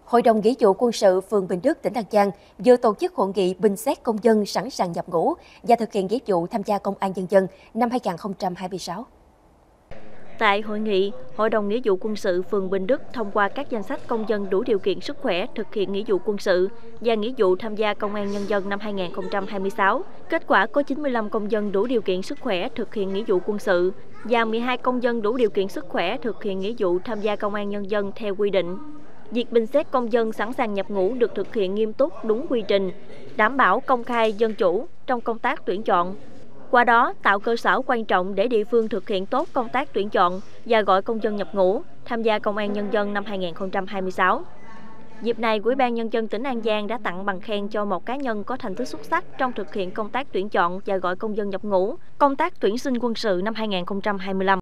Hội đồng Nghĩa vụ Quân sự phường Bình Đức, tỉnh An Giang vừa tổ chức hội nghị bình xét công dân sẵn sàng nhập ngũ và thực hiện nghĩa vụ tham gia Công an Nhân dân năm 2026. Tại hội nghị, Hội đồng Nghĩa vụ Quân sự phường Bình Đức thông qua các danh sách công dân đủ điều kiện sức khỏe thực hiện nghĩa vụ quân sự và nghĩa vụ tham gia Công an Nhân dân năm 2026. Kết quả có 95 công dân đủ điều kiện sức khỏe thực hiện nghĩa vụ quân sự và 12 công dân đủ điều kiện sức khỏe thực hiện nghĩa vụ tham gia Công an Nhân dân theo quy định. Việc bình xét công dân sẵn sàng nhập ngũ được thực hiện nghiêm túc, đúng quy trình, đảm bảo công khai dân chủ trong công tác tuyển chọn. Qua đó, tạo cơ sở quan trọng để địa phương thực hiện tốt công tác tuyển chọn và gọi công dân nhập ngũ, tham gia Công an Nhân dân năm 2026. Dịp này, Ủy ban Nhân dân tỉnh An Giang đã tặng bằng khen cho một cá nhân có thành tích xuất sắc trong thực hiện công tác tuyển chọn và gọi công dân nhập ngũ, công tác tuyển sinh quân sự năm 2025.